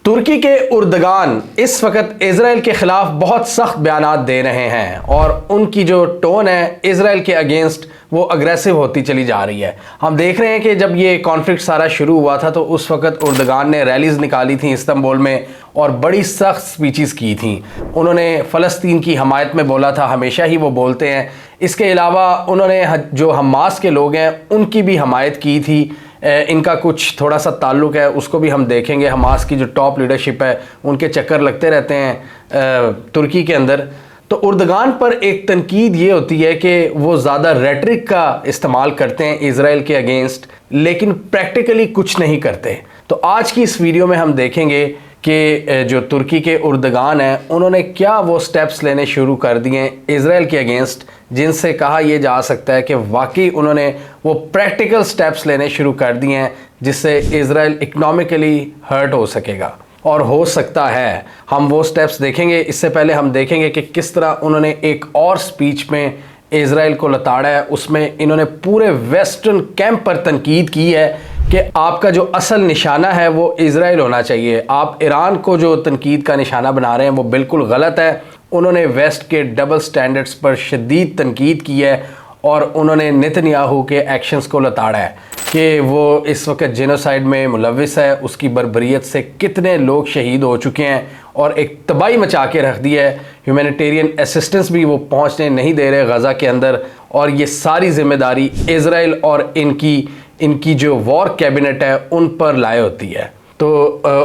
तुर्की के उर्दगान इस वक्त इजराइल के खिलाफ बहुत सख्त बयानात दे रहे हैं और उनकी जो टोन है इजराइल के अगेंस्ट वो अग्रेसिव होती चली जा रही है। हम देख रहे हैं कि जब ये कॉन्फ्लिक्ट सारा शुरू हुआ था तो उस वक्त उर्दगान ने रैलीज निकाली थी इस्तांबुल में और बड़ी सख्त स्पीचेस की थी। उन्होंने फ़लस्तीन की हमायत में बोला था, हमेशा ही वो बोलते हैं। इसके अलावा उन्होंने जो हमास के लोग हैं उनकी भी हमायत की थी। इनका कुछ थोड़ा सा ताल्लुक़ है, उसको भी हम देखेंगे। हमास की जो टॉप लीडरशिप है उनके चक्कर लगते रहते हैं तुर्की के अंदर। तो उर्दगान पर एक तनकीद ये होती है कि वो ज़्यादा रेटरिक का इस्तेमाल करते हैं इजराइल के अगेंस्ट, लेकिन प्रैक्टिकली कुछ नहीं करते। तो आज की इस वीडियो में हम देखेंगे कि जो तुर्की के उर्दगान हैं उन्होंने क्या वो स्टेप्स लेने शुरू कर दिए हैं इजराइल के अगेंस्ट, जिनसे कहा यह जा सकता है कि वाकई उन्होंने वो प्रैक्टिकल स्टेप्स लेने शुरू कर दिए हैं जिससे इजराइल इकोनॉमिकली हर्ट हो सकेगा और हो सकता है। हम वो स्टेप्स देखेंगे। इससे पहले हम देखेंगे कि किस तरह उन्होंने एक और स्पीच में इजराइल को लताड़ा है। उसमें इन्होंने पूरे वेस्टर्न कैंप पर तनकीद की है कि आपका जो असल निशाना है वो इजराइल होना चाहिए। आप ईरान को जो तनकीद का निशाना बना रहे हैं वो बिल्कुल गलत है। उन्होंने वेस्ट के डबल स्टैंडर्ड्स पर शदीद तनकीद की है और उन्होंने नेतन्याहू के एक्शंस को लताड़ा है कि वो इस वक्त जेनोसाइड में मुलविस है। उसकी बर्बरियत से कितने लोग शहीद हो चुके हैं और एक तबाही मचा के रख दी है। ह्यूमैनिटेरियन असिस्टेंस भी वो पहुंचने नहीं दे रहे गज़ा के अंदर, और ये सारी जिम्मेदारी इजराइल और इनकी जो वॉर कैबिनेट है उन पर लाए होती है। तो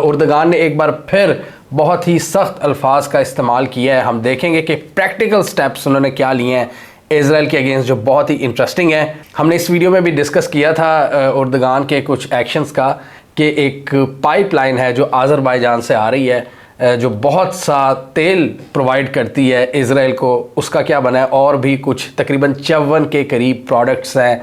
उर्दगान ने एक बार फिर बहुत ही सख्त अल्फाज का इस्तेमाल किया है। हम देखेंगे कि प्रैक्टिकल स्टेप्स उन्होंने क्या लिए हैं इजराइल के अगेंस्ट, जो बहुत ही इंटरेस्टिंग है। हमने इस वीडियो में भी डिस्कस किया था उर्दगान के कुछ एक्शंस का कि एक पाइपलाइन है जो अज़रबैजान से आ रही है जो बहुत सा तेल प्रोवाइड करती है इजराइल को, उसका क्या बना है। और भी कुछ तकरीबन 54 के करीब प्रोडक्ट्स हैं।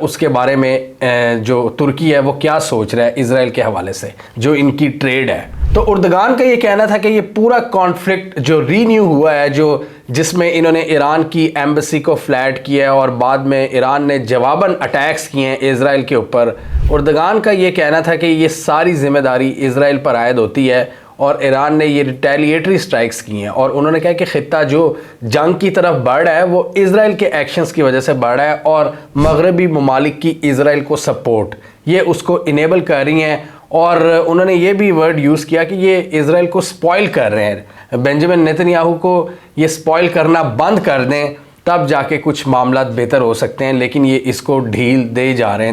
उसके बारे में जो तुर्की है वो क्या सोच रहा है इजराइल के हवाले से, जो इनकी ट्रेड है। तो उर्दगान का ये कहना था कि ये पूरा कॉन्फ्लिक्ट जो रीन्यू हुआ है, जो जिसमें इन्होंने ईरान की एम्बेसी को फ्लैट किया है और बाद में ईरान ने जवाबन अटैक्स किए हैं इजराइल के ऊपर, उर्दगान का ये कहना था कि ये सारी जिम्मेदारी इजराइल पर आयद होती है और ईरान ने ये रिटेलिएटरी स्ट्राइक्स की हैं। और उन्होंने कहा कि ख़ित्ता जो जंग की तरफ बढ़ रहा है वो इजराइल के एक्शंस की वजह से बढ़ रहा है और मगरबी ममालिक की इजराइल को सपोर्ट ये उसको इनेबल कर रही हैं। और उन्होंने ये भी वर्ड यूज़ किया कि ये इजराइल को स्पॉइल कर रहे हैं। बेंजामिन नेतन्याहू को ये स्पॉइल करना बंद कर दें तब जाके कुछ मामला बेहतर हो सकते हैं, लेकिन ये इसको ढील दे जा रहे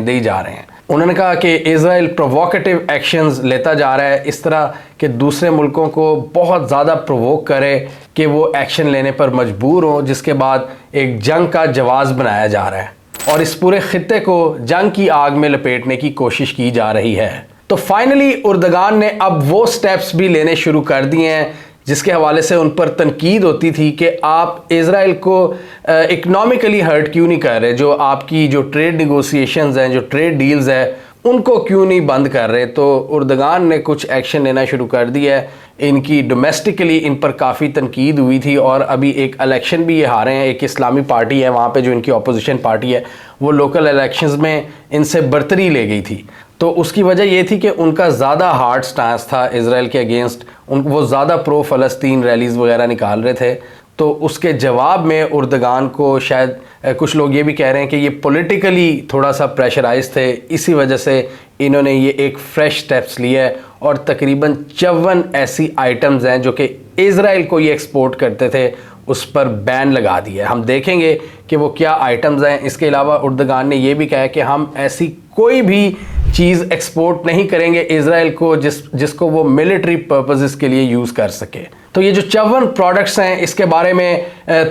हैं। उन्होंने कहा कि इजराइल प्रोवोकेटिव एक्शंस लेता जा रहा है, इस तरह के दूसरे मुल्कों को बहुत ज़्यादा प्रोवोक करे कि वो एक्शन लेने पर मजबूर हो, जिसके बाद एक जंग का जवाज़ बनाया जा रहा है और इस पूरे खित्ते को जंग की आग में लपेटने की कोशिश की जा रही है। तो फाइनली उर्दगान ने अब वो स्टेप्स भी लेने शुरू कर दिए हैं जिसके हवाले से उन पर तनकीद होती थी कि आप इजराइल को इकनॉमिकली हर्ट क्यों नहीं कर रहे, जो आपकी जो ट्रेड निगोशिएशंस हैं, जो ट्रेड डील्स हैं, उनको क्यों नहीं बंद कर रहे। तो उर्दगान ने कुछ एक्शन लेना शुरू कर दिया है। इनकी डोमेस्टिकली इन पर काफ़ी तनकीद हुई थी और अभी एक इलेक्शन भी ये हारे हैं। एक इस्लामी पार्टी है वहाँ पे जो इनकी अपोजिशन पार्टी है, वो लोकल इलेक्शंस में इनसे बरतरी ले गई थी। तो उसकी वजह ये थी कि उनका ज़्यादा हार्ड स्टांस था इजराइल के अगेंस्ट। वो ज़्यादा प्रो फ़लस्तीन रैलीज़ वगैरह निकाल रहे थे। तो उसके जवाब में उर्दगान को शायद कुछ लोग ये भी कह रहे हैं कि ये पॉलिटिकली थोड़ा सा प्रेशराइज थे, इसी वजह से इन्होंने ये एक फ्रेश स्टेप्स लिए है और तकरीबन 54 ऐसी आइटम्स हैं जो कि इजराइल को ये एक्सपोर्ट करते थे उस पर बैन लगा दिया है। हम देखेंगे कि वो क्या आइटम्स हैं। इसके अलावा उर्दगान ने ये भी कहा है कि हम ऐसी कोई भी चीज़ एक्सपोर्ट नहीं करेंगे इजराइल को जिसको वो मिलिट्री पर्पसेस के लिए यूज़ कर सके। तो ये जो 54 प्रोडक्ट्स हैं इसके बारे में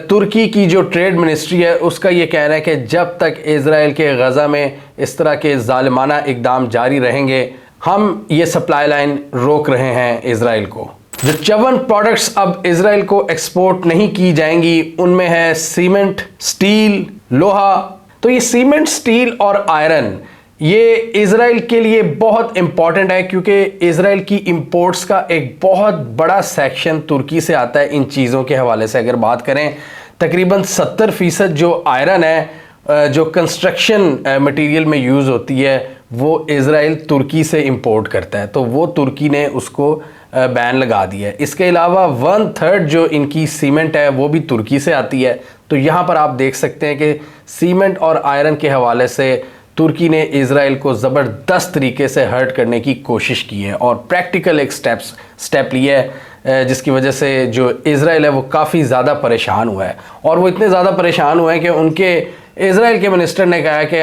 तुर्की की जो ट्रेड मिनिस्ट्री है उसका ये कहना है कि जब तक इजराइल के गज़ा में इस तरह के ज़ालिमाना इक़दाम जारी रहेंगे हम ये सप्लाई लाइन रोक रहे हैं इजराइल को। जो 54 प्रोडक्ट्स अब इजराइल को एक्सपोर्ट नहीं की जाएंगी उनमें है सीमेंट, स्टील, लोहा। तो ये सीमेंट, स्टील और आयरन ये इजराइल के लिए बहुत इंपॉर्टेंट है क्योंकि इजराइल की इंपोर्ट्स का एक बहुत बड़ा सेक्शन तुर्की से आता है। इन चीज़ों के हवाले से अगर बात करें, तकरीबन 70% जो आयरन है जो कंस्ट्रक्शन मटेरियल में यूज़ होती है वो इज़राइल तुर्की से इंपोर्ट करता है, तो वो तुर्की ने उसको बैन लगा दिया है। इसके अलावा 1/3 जो इनकी सीमेंट है वो भी तुर्की से आती है। तो यहाँ पर आप देख सकते हैं कि सीमेंट और आयरन के हवाले से तुर्की ने इज़राइल को ज़बरदस्त तरीके से हर्ट करने की कोशिश की है और प्रैक्टिकल एक स्टेप लिया है, जिसकी वजह से जो इज़राइल है वो काफ़ी ज़्यादा परेशान हुआ है। और वो इतने ज़्यादा परेशान हुए हैं कि उनके इज़राइल के मिनिस्टर ने कहा कि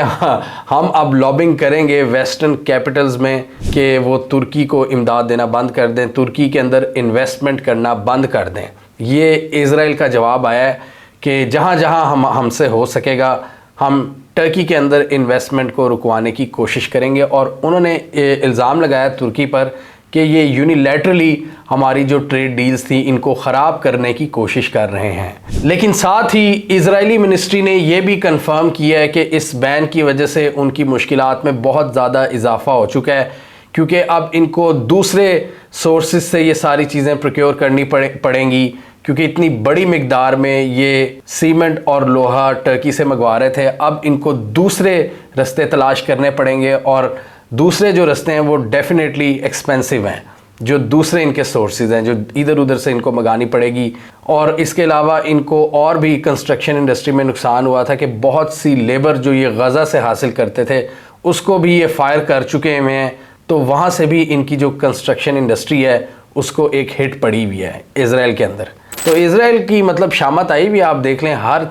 हम अब लॉबिंग करेंगे वेस्टर्न कैपिटल्स में कि वो तुर्की को इमदाद देना बंद कर दें, तुर्की के अंदर इन्वेस्टमेंट करना बंद कर दें। ये इज़राइल का जवाब आया है कि जहाँ जहाँ हमसे हो सकेगा हम टर्की के अंदर इन्वेस्टमेंट को रुकवाने की कोशिश करेंगे। और उन्होंने इल्ज़ाम लगाया तुर्की पर कि ये यूनिलैटरली हमारी जो ट्रेड डील्स थी इनको ख़राब करने की कोशिश कर रहे हैं। लेकिन साथ ही इज़राइली मिनिस्ट्री ने यह भी कंफर्म किया है कि इस बैन की वजह से उनकी मुश्किलात में बहुत ज़्यादा इजाफा हो चुका है, क्योंकि अब इनको दूसरे सोर्सेज से ये सारी चीज़ें प्रोक्योर करनी पड़ेंगी, क्योंकि इतनी बड़ी मिकदार में ये सीमेंट और लोहा टर्की से मंगवा रहे थे। अब इनको दूसरे रास्ते तलाश करने पड़ेंगे और दूसरे जो रास्ते हैं वो डेफिनेटली एक्सपेंसिव हैं, जो दूसरे इनके सोर्सेज हैं जो इधर उधर से इनको मंगानी पड़ेगी। और इसके अलावा इनको और भी कंस्ट्रक्शन इंडस्ट्री में नुकसान हुआ था कि बहुत सी लेबर जो ये गज़ा से हासिल करते थे उसको भी ये फायर कर चुके हुए हैं, तो वहाँ से भी इनकी जो कंस्ट्रक्शन इंडस्ट्री है उसको एक हिट पड़ी हुई है इज़राइल के अंदर। तो इज़राइल की मतलब शामत आई भी, आप देख लें हर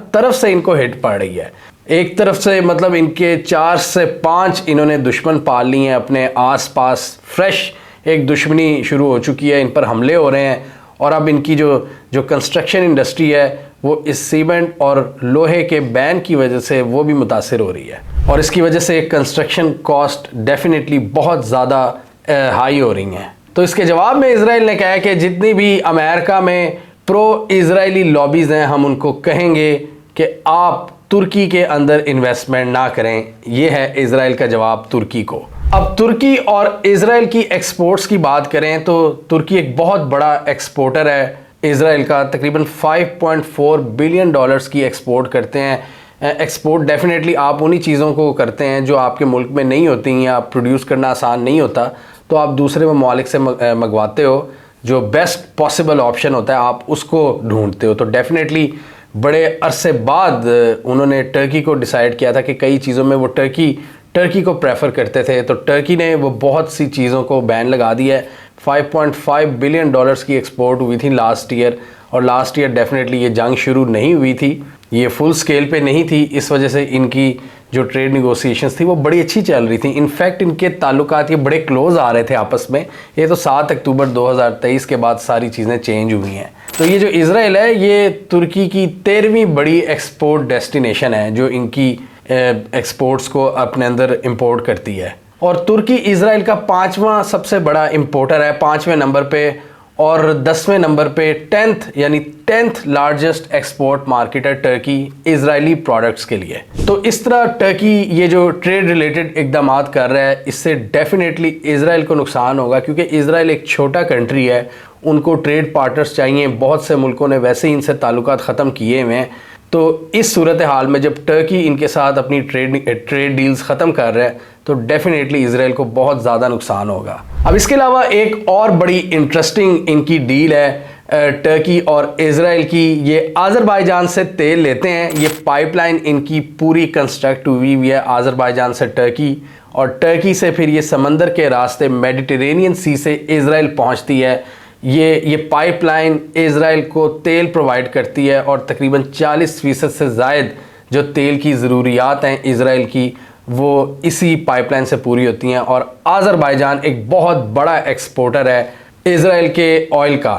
तरफ से इनको हिट पड़ रही है। एक तरफ से मतलब इनके 4 से 5 इन्होंने दुश्मन पाल लिए हैं अपने आसपास, फ्रेश एक दुश्मनी शुरू हो चुकी है, इन पर हमले हो रहे हैं। और अब इनकी जो कंस्ट्रक्शन इंडस्ट्री है वो इस सीमेंट और लोहे के बैन की वजह से वो भी मुतासिर हो रही है, और इसकी वजह से कंस्ट्रक्शन कॉस्ट डेफिनेटली बहुत ज़्यादा हाई हो रही हैं। तो इसके जवाब में इज़राइल ने कहा कि जितनी भी अमेरिका में प्रो इज़राइली लॉबीज़ हैं हम उनको कहेंगे कि आप तुर्की के अंदर इन्वेस्टमेंट ना करें। ये है इज़राइल का जवाब तुर्की को। अब तुर्की और इज़राइल की एक्सपोर्ट्स की बात करें तो तुर्की एक बहुत बड़ा एक्सपोर्टर है इज़राइल का, तकरीबन $5.4 बिलियन की एक्सपोर्ट करते हैं। एक्सपोर्ट डेफिनेटली आप उन्हीं चीज़ों को करते हैं जो आपके मुल्क में नहीं होती या प्रोड्यूस करना आसान नहीं होता, तो आप दूसरे ममालिक से मंगवाते हो, जो बेस्ट पॉसिबल ऑप्शन होता है आप उसको ढूंढते हो। तो डेफिनेटली बड़े अरसे बाद उन्होंने टर्की को डिसाइड किया था कि कई चीज़ों में वो टर्की को प्रेफर करते थे, तो टर्की ने वो बहुत सी चीज़ों को बैन लगा दिया है। $5.5 बिलियन की एक्सपोर्ट हुई थी लास्ट ईयर, और लास्ट ईयर डेफिनेटली ये जंग शुरू नहीं हुई थी, ये फुल स्केल पे नहीं थी, इस वजह से इनकी जो ट्रेड निगोशिएशंस थी वो बड़ी अच्छी चल रही थी। इनफैक्ट इनके ताल्लुकात ये बड़े क्लोज आ रहे थे आपस में। ये तो 7 अक्टूबर 2023 के बाद सारी चीज़ें चेंज हुई हैं। तो ये जो इज़राइल है ये तुर्की की 13वीं बड़ी एक्सपोर्ट डेस्टिनेशन है जो इनकी एक्सपोर्ट्स को अपने अंदर इंपोर्ट करती है। और तुर्की इज़राइल का 5वां सबसे बड़ा इंपोर्टर है, 5वें नंबर पे, और 10वें नंबर पे 10th लार्जेस्ट एक्सपोर्ट मार्केट है टर्की इजरायली प्रोडक्ट्स के लिए। तो इस तरह टर्की ये जो ट्रेड रिलेटेड इकदाम कर रहा है इससे डेफिनेटली इजराइल को नुकसान होगा, क्योंकि इजराइल एक छोटा कंट्री है, उनको ट्रेड पार्टनर्स चाहिए। बहुत से मुल्कों ने वैसे ही इनसे ताल्लुकात ख़त्म किए हुए हैं। तो इस सूरत हाल में जब टर्की इनके साथ अपनी ट्रेड डील्स ख़त्म कर रहा है तो डेफिनेटली इजराइल को बहुत ज़्यादा नुकसान होगा। अब इसके अलावा एक और बड़ी इंटरेस्टिंग इनकी डील है टर्की और इजराइल की। ये आज़रबाईजान से तेल लेते हैं, ये पाइपलाइन इनकी पूरी कंस्ट्रक्ट हुई है आज़रबाईजान से टर्की, और टर्की से फिर ये समंदर के रास्ते मेडिटेरेनियन सी से इजराइल पहुंचती है। ये पाइपलाइन इजराइल को तेल प्रोवाइड करती है, और तकरीबन 40% से ज़ायद जो तेल की ज़रूरियात हैं इजराइल की वो इसी पाइपलाइन से पूरी होती हैं। और आज़रबाईजान एक बहुत बड़ा एक्सपोर्टर है इजराइल के ऑयल का,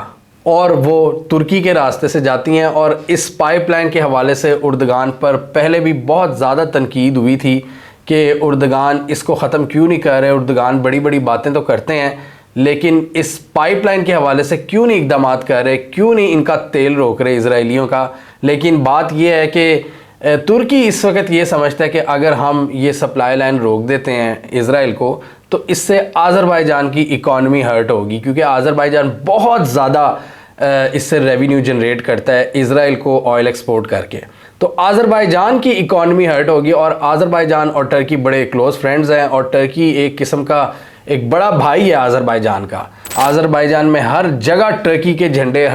और वो तुर्की के रास्ते से जाती हैं। और इस पाइपलाइन के हवाले से उर्दगान पर पहले भी बहुत ज़्यादा तनकीद हुई थी कि उर्दगान इसको ख़त्म क्यों नहीं कर रहे। उर्दगान बड़ी बड़ी बातें तो करते हैं, लेकिन इस पाइपलाइन के हवाले से क्यों नहीं इकदाम कर रहे, क्यों नहीं इनका तेल रोक रहे इजराइलियों का। लेकिन बात यह है कि तुर्की इस वक्त ये समझता है कि अगर हम ये सप्लाई लाइन रोक देते हैं इजराइल को तो इससे आज़रबाईजान की इकॉनमी हर्ट होगी, क्योंकि आज़रबाईजान बहुत ज़्यादा इससे रेवेन्यू जनरेट करता है इजराइल को ऑयल एक्सपोर्ट करके। तो आज़रबाईजान की इकॉनमी हर्ट होगी, और आज़रबाईजान और टर्की बड़े क्लोज फ्रेंड्स हैं, और टर्की एक किस्म का एक बड़ा भाई है आज़रबाईजान का। आज़रबाईजान में हर जगह टर्की के झंडे,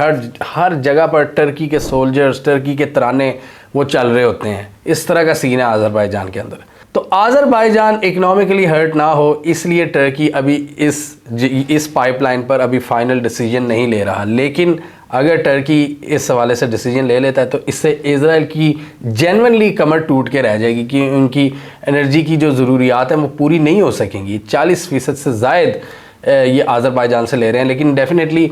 हर जगह पर टर्की के सोल्जर्स, टर्की के तराने वो चल रहे होते हैं। इस तरह का सीन है आज़रबाईजान के अंदर। तो आज़रबाईजान इकोनॉमिकली हर्ट ना हो इसलिए टर्की अभी इस पाइपलाइन पर अभी फाइनल डिसीजन नहीं ले रहा, लेकिन अगर टर्की इस हवाले से डिसीजन ले लेता है तो इससे इज़राइल की जेन्युइनली कमर टूट के रह जाएगी कि उनकी एनर्जी की जो ज़रूरियात हैं वो पूरी नहीं हो सकेंगी। 40% से ज़ायद ये आज़रबाईजान से ले रहे हैं, लेकिन डेफिनेटली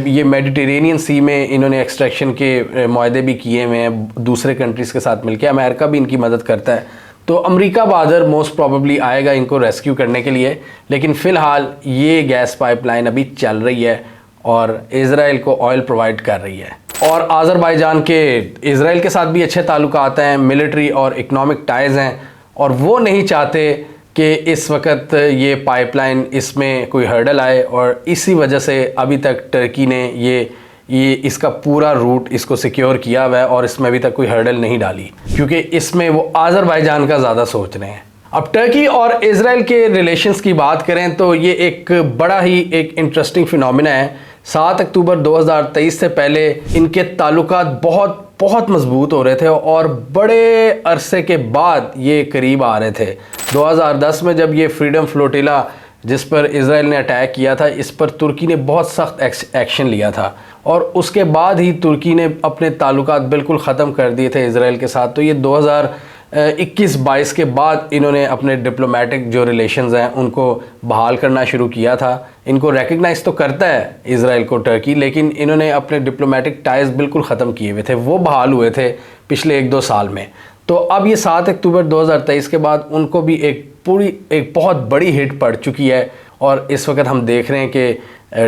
ये मेडिटेरेनियन सी में इन्होंने एक्सट्रैक्शन के मुआहदे भी किए हुए हैं दूसरे कंट्रीज़ के साथ मिलकर। अमेरिका भी इनकी मदद करता है, तो अमेरिका बहादुर मोस्ट प्रॉबेबली आएगा इनको रेस्क्यू करने के लिए। लेकिन फ़िलहाल ये गैस पाइपलाइन अभी चल रही है और इज़राइल को ऑयल प्रोवाइड कर रही है। और आज़रबाईजान के इज़राइल के साथ भी अच्छे ताल्लुकात हैं, मिलिट्री और इकनॉमिक टाइज़ हैं, और वो नहीं चाहते कि इस वक्त ये पाइपलाइन इसमें कोई हर्डल आए, और इसी वजह से अभी तक टर्की ने ये इसका पूरा रूट इसको सिक्योर किया हुआ है और इसमें अभी तक कोई हर्डल नहीं डाली, क्योंकि इसमें वो आज़रबाईजान का ज़्यादा सोच रहे हैं। अब टर्की और इज़राइल के रिलेशंस की बात करें तो ये एक बड़ा ही एक इंटरेस्टिंग फिनोमिना है। 7 अक्टूबर 2023 से पहले इनके ताल्लुकात बहुत मजबूत हो रहे थे, और बड़े अरसे के बाद ये करीब आ रहे थे। 2010 में जब ये फ्रीडम फ्लोटिला जिस पर इज़राइल ने अटैक किया था, इस पर तुर्की ने बहुत सख्त एक्शन लिया था, और उसके बाद ही तुर्की ने अपने ताल्लुकात बिल्कुल ख़त्म कर दिए थे इज़राइल के साथ। तो ये 2021-22 के बाद इन्होंने अपने डिप्लोमेटिक जो रिलेशंस हैं उनको बहाल करना शुरू किया था। इनको रिकग्नाइज़ तो करता है इज़राइल को टर्की, लेकिन इन्होंने अपने डिप्लोमेटिक टाइज़ बिल्कुल ख़त्म किए हुए थे, वो बहाल हुए थे पिछले 1-2 साल में। तो अब ये 7 अक्टूबर 2023 के बाद उनको भी एक बहुत बड़ी हिट पड़ चुकी है, और इस वक्त हम देख रहे हैं कि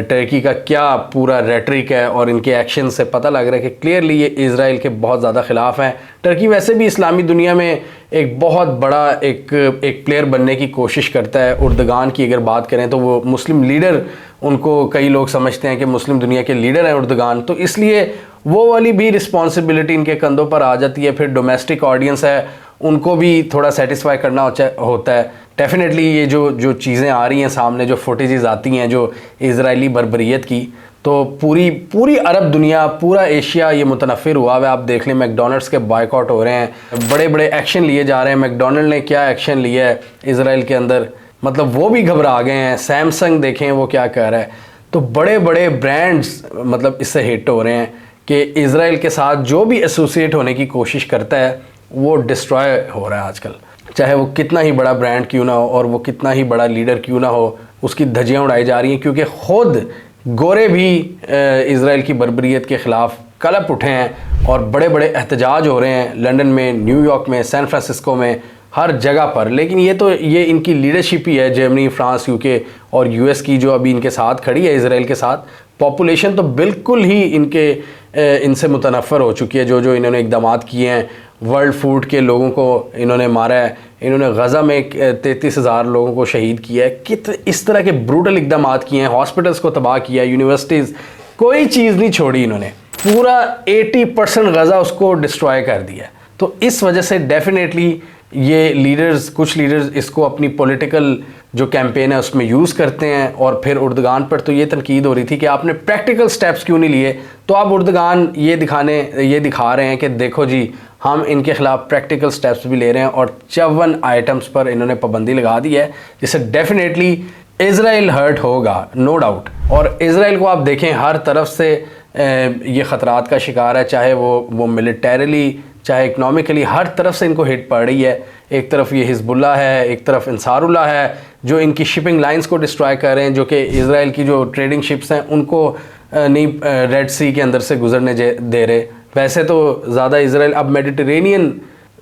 टर्की का क्या पूरा रेटरिक है, और इनके एक्शन से पता लग रहा है कि क्लियरली ये इज़राइल के बहुत ज़्यादा ख़िलाफ़ हैं। टर्की वैसे भी इस्लामी दुनिया में एक बहुत बड़ा एक प्लेयर बनने की कोशिश करता है। उर्दगान की अगर बात करें तो वो मुस्लिम लीडर, उनको कई लोग समझते हैं कि मुस्लिम दुनिया के लीडर हैं उर्दगान, तो इसलिए वो वाली भी रिस्पॉन्सिबिलिटी इनके कंधों पर आ जाती है। फिर डोमेस्टिक ऑडियंस है, उनको भी थोड़ा सेटिस्फाई करना होता है। डेफिनेटली ये जो चीज़ें आ रही हैं सामने, जो फुटेजेस आती हैं जो इज़राइली बर्बरियत की, तो पूरी अरब दुनिया, पूरा एशिया ये मुतनफ़िर हुआ है। आप देख लें, मैकडॉनल्ड्स के बॉयकॉट हो रहे हैं, बड़े एक्शन लिए जा रहे हैं। मैकडॉनल्ड ने क्या एक्शन लिया है इज़राइल के अंदर, मतलब वो भी घबरा गए हैं। सैमसंग देखें वो क्या कर रहा है। तो बड़े ब्रांड्स मतलब इससे हिट हो रहे हैं कि इज़राइल के साथ जो भी एसोसिएट होने की कोशिश करता है वो डिस्ट्रॉय हो रहा है आजकल। चाहे वो कितना ही बड़ा ब्रांड क्यों ना हो और वो कितना ही बड़ा लीडर क्यों ना हो, उसकी धज्जियाँ उड़ाई जा रही हैं, क्योंकि ख़ुद गोरे भी इज़राइल की बर्बरियत के ख़िलाफ़ कलप उठे हैं और बड़े एहतजाज हो रहे हैं लंदन में, न्यूयॉर्क में, सैन फ्रांसिस्को में, हर जगह पर। लेकिन ये इनकी लीडरशिप ही है, जर्मनी, फ्रांस, यूके और यूएस की, जो अभी इनके साथ खड़ी है इज़राइल के साथ। पॉपुलेशन तो बिल्कुल ही इनसे मुतनफ़र हो चुकी है। जो इन्होंने इक़दामात किए हैं, वर्ल्ड फूड के लोगों को इन्होंने मारा है, इन्होंने गज़ा में 33,000 लोगों को शहीद किया है, इस तरह के ब्रूटल इक़दामात किए हैं, हॉस्पिटल्स को तबाह किया है, यूनिवर्सिटीज़, कोई चीज़ नहीं छोड़ी इन्होंने, पूरा 80% गज़ा उसको डिस्ट्रॉय कर दिया। तो इस वजह से डेफिनेटली ये कुछ लीडर्स इसको अपनी पॉलिटिकल जो कैंपेन है उसमें यूज़ करते हैं। और फिर उर्दगान पर तो ये तनकीद हो रही थी कि आपने प्रैक्टिकल स्टेप्स क्यों नहीं लिए। तो अब उर्दगान ये दिखा रहे हैं कि देखो जी, हम इनके ख़िलाफ़ प्रैक्टिकल स्टेप्स भी ले रहे हैं, और 54 आइटम्स पर इन्होंने पाबंदी लगा दी है, जिससे डेफिनेटली इज़राइल हर्ट होगा, नो डाउट। और इज़राइल को आप देखें हर तरफ से ये ख़तरात का शिकार है, चाहे वो मिलिटरीली, चाहे इकनॉमिकली, हर तरफ से इनको हिट पड़ रही है। एक तरफ ये हिजबुल्लाह है, एक तरफ अंसारुल्लाह है, जो इनकी शिपिंग लाइंस को डिस्ट्रॉय कर रहे हैं, जो कि इज़राइल की जो ट्रेडिंग शिप्स हैं उनको नहीं रेड सी के अंदर से गुजरने दे रहे। वैसे तो ज़्यादा इज़राइल अब मेडिटेरेनियन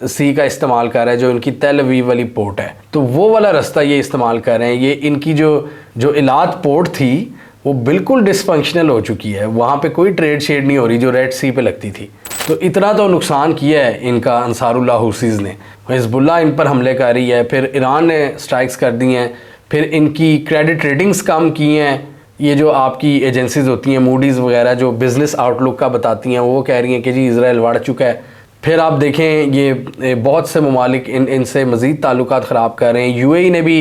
सी का इस्तेमाल कर रहा है, जो इनकी तेल अवीव वाली पोर्ट है, तो वो वाला रास्ता ये इस्तेमाल कर रहे हैं। ये इनकी जो इलाद पोर्ट थी वो बिल्कुल डिसफंक्शनल हो चुकी है, वहाँ पे कोई ट्रेड शेड नहीं हो रही जो रेड सी पे लगती थी। तो इतना तो नुकसान किया है इनका अंसारुल्लाह हुसीज़ ने, हिजबुल्लाह इन पर हमले कर रही है, फिर ईरान ने स्ट्राइक्स कर दी हैं, फिर इनकी क्रेडिट रेटिंग्स कम की हैं। ये जो आपकी एजेंसीज़ होती हैं, मूडीज़ वगैरह, जो बिज़नेस आउटलुक का बताती हैं, वो कह रही हैं कि जी इज़राइल बढ़ चुका है। फिर आप देखें ये बहुत से ममालिक इनसे मज़ीद ताल्लुकात ख़राब कर रहे हैं। यूएई ने भी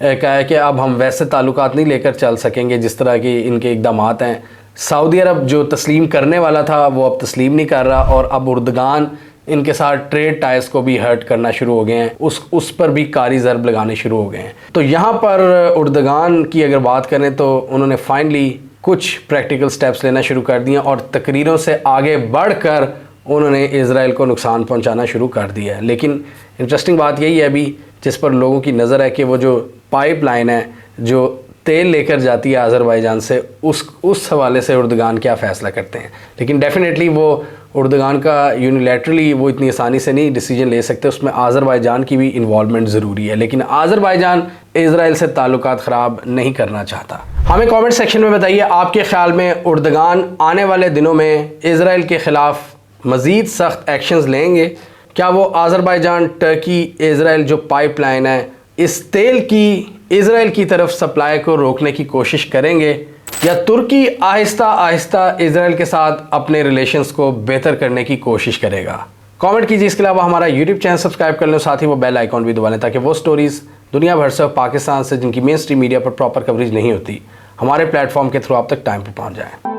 कहा है कि अब हम वैसे ताल्लुकात नहीं लेकर चल सकेंगे जिस तरह के इनके इक़दामात हैं। सऊदी अरब जो तस्लीम करने वाला था वो अब तस्लीम नहीं कर रहा, और अब उर्दगान इनके साथ ट्रेड टाइज को भी हर्ट करना शुरू हो गए हैं, उस पर भी कारी ज़रब लगाने शुरू हो गए हैं। तो यहाँ पर उर्दगान की अगर बात करें तो उन्होंने फाइनली कुछ प्रैक्टिकल स्टेप्स लेना शुरू कर दिए और तकरीरों से आगे बढ़कर उन्होंने इज़राइल को नुकसान पहुँचाना शुरू कर दिया है। लेकिन इंटरेस्टिंग बात यही है अभी जिस पर लोगों की नज़र है कि वो जो पाइपलाइन है जो तेल लेकर जाती है आज़रबाईजान से, उस हवाले से उर्दगान क्या फ़ैसला करते हैं। लेकिन डेफिनेटली वो उर्दगान का यूनिलैटरली वो इतनी आसानी से नहीं डिसीजन ले सकते, उसमें आज़रबाईजान की भी इन्वॉल्वमेंट ज़रूरी है। लेकिन आज़रबाईजान इज़राइल से ताल्लुकात ख़राब नहीं करना चाहता। हमें कमेंट सेक्शन में बताइए आपके ख़्याल में उर्दगान आने वाले दिनों में इज़राइल के ख़िलाफ़ मज़ीद सख्त एक्शंस लेंगे? क्या वो आज़रबाईजान टर्की इज़राइल जो पाइपलाइन है इस तेल की इज़राइल की तरफ सप्लाई को रोकने की कोशिश करेंगे, या तुर्की आहिस्ता आहिस्ता इज़राइल के साथ अपने रिलेशंस को बेहतर करने की कोशिश करेगा? कमेंट कीजिए। इसके अलावा हमारा यूट्यूब चैनल सब्सक्राइब कर लें, साथ ही वो बेल आइकॉन भी दबा लें ताकि वो स्टोरीज़ दुनिया भर से और पाकिस्तान से जिनकी मेन स्ट्रीम मीडिया पर प्रॉपर कवरेज नहीं होती हमारे प्लेटफॉर्म के थ्रू आप तक टाइम पर पहुँच जाए।